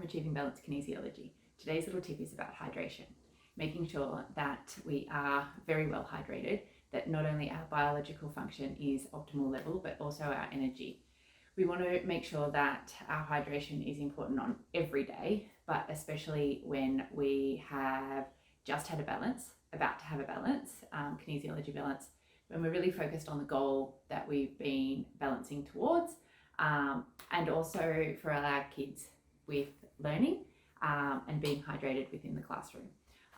from Achieving Balance Kinesiology. Today's little tip is about hydration, making sure that we are very well hydrated, that not only our biological function is optimal level, but also our energy. We want to make sure that our hydration is important on every day, but especially when we have just had a balance, about to have a balance, kinesiology balance, when we're really focused on the goal that we've been balancing towards, and also for our kids with learning and being hydrated within the classroom.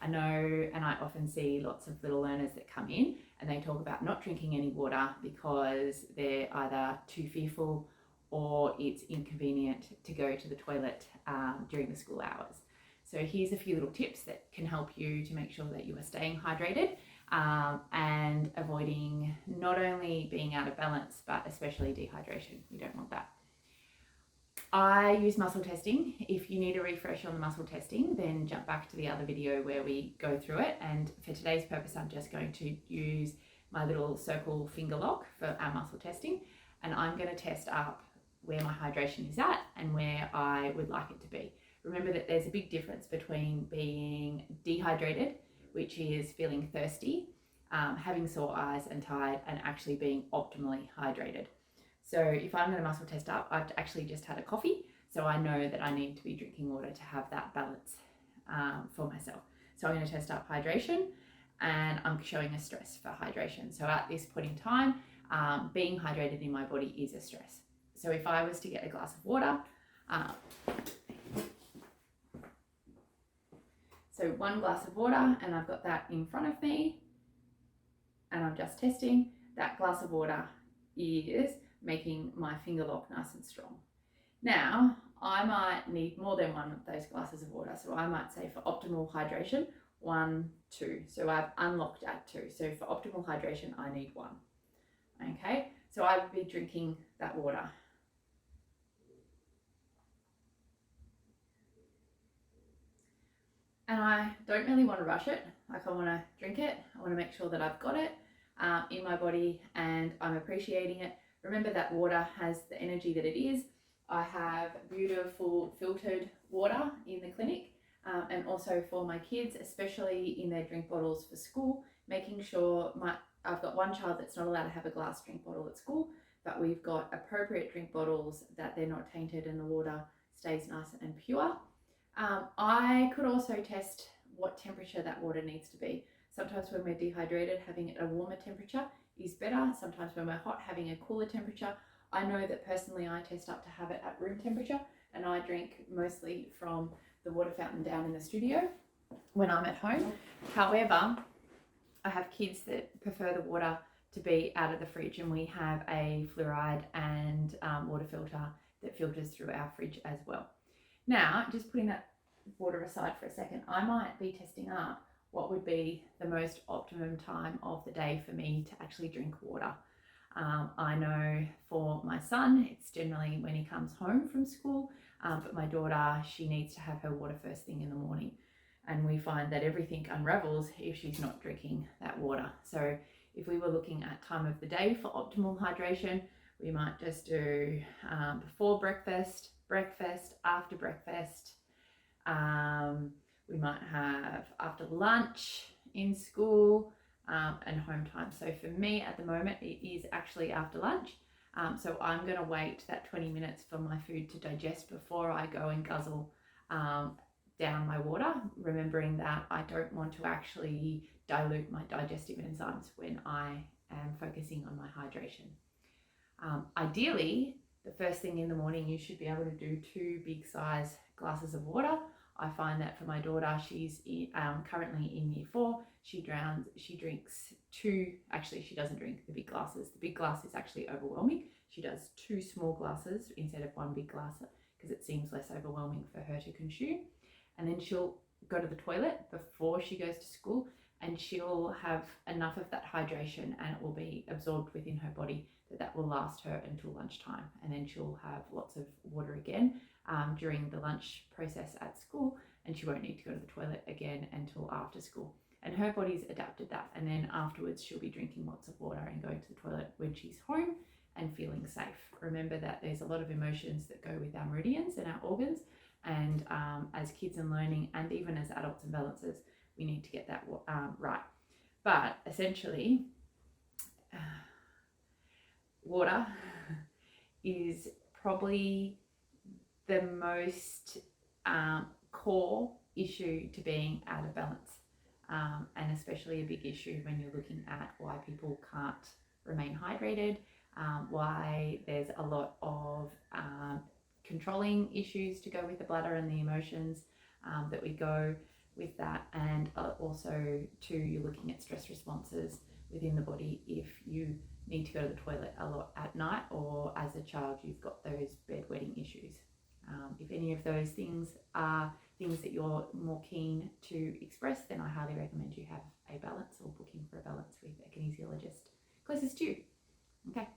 I know, and I often see lots of little learners that come in and they talk about not drinking any water because they're either too fearful or it's inconvenient to go to the toilet during the school hours. So here's a few little tips that can help you to make sure that you are staying hydrated and avoiding not only being out of balance, but especially dehydration. You don't want that. I use muscle testing. If you need a refresh on the muscle testing, then jump back to the other video where we go through it. And for today's purpose, I'm just going to use my little circle finger lock for our muscle testing. And I'm going to test up where my hydration is at and where I would like it to be. Remember that there's a big difference between being dehydrated, which is feeling thirsty, having sore eyes and tired, and actually being optimally hydrated. So if I'm going to muscle test up, I've actually just had a coffee, so I know that I need to be drinking water to have that balance for myself. So I'm going to test up hydration, and I'm showing a stress for hydration. So at this point in time, being hydrated in my body is a stress. So if I was to get a glass of water, so 1 glass of water, and I've got that in front of me, and I'm just testing, that glass of water is making my finger lock nice and strong. Now, I might need more than one of those glasses of water. So I might say for optimal hydration, 1, 2. So I've unlocked at 2. So for optimal hydration, I need 1. Okay, so I would be drinking that water. And I don't really want to rush it. Like, I want to drink it. I want to make sure that I've got it in my body and I'm appreciating it. Remember that water has the energy that it is. I have beautiful filtered water in the clinic and also for my kids, especially in their drink bottles for school, making sure I've got one child that's not allowed to have a glass drink bottle at school, but we've got appropriate drink bottles that they're not tainted and the water stays nice and pure. I could also test what temperature that water needs to be. Sometimes when we're dehydrated, having it at a warmer temperature is better. Sometimes when we're hot, having a cooler temperature. I know that personally I test up to have it at room temperature, and I drink mostly from the water fountain down in the studio when I'm at home. However, I have kids that prefer the water to be out of the fridge, and we have a fluoride and water filter that filters through our fridge as well. Now, just putting that water aside for a second, I might be testing up what would be the most optimum time of the day for me to actually drink water. I know for my son, it's generally when he comes home from school, but my daughter, she needs to have her water first thing in the morning. And we find that everything unravels if she's not drinking that water. So if we were looking at time of the day for optimal hydration, we might just do before breakfast, after breakfast. We might have after lunch in school and home time. So for me at the moment, it is actually after lunch. So I'm going to wait that 20 minutes for my food to digest before I go and guzzle down my water, remembering that I don't want to actually dilute my digestive enzymes when I am focusing on my hydration. Ideally, the first thing in the morning, you should be able to do 2 big size glasses of water. I find that for my daughter, she's currently in year 4. She drinks 2, actually she doesn't drink the big glasses. The big glass is actually overwhelming. She does 2 small glasses instead of 1 big glass because it seems less overwhelming for her to consume. And then she'll go to the toilet before she goes to school, and she'll have enough of that hydration and it will be absorbed within her body that will last her until lunchtime. And then she'll have lots of water again during the lunch process at school, and she won't need to go to the toilet again until after school. And her body's adapted that, and then afterwards she'll be drinking lots of water and going to the toilet when she's home and feeling safe. Remember that there's a lot of emotions that go with our meridians and our organs, And as kids and learning, and even as adults and balancers, we need to get that right. But essentially, water is probably the most core issue to being out of balance, and especially a big issue when you're looking at why people can't remain hydrated, why there's a lot of controlling issues to go with the bladder and the emotions that we go with that, and also too, you're looking at stress responses within the body if you need to go to the toilet a lot at night, or as a child you've got those bedwetting issues. If any of those things are things that you're more keen to express, then I highly recommend you have a balance or booking for a balance with a kinesiologist closest to you. Okay.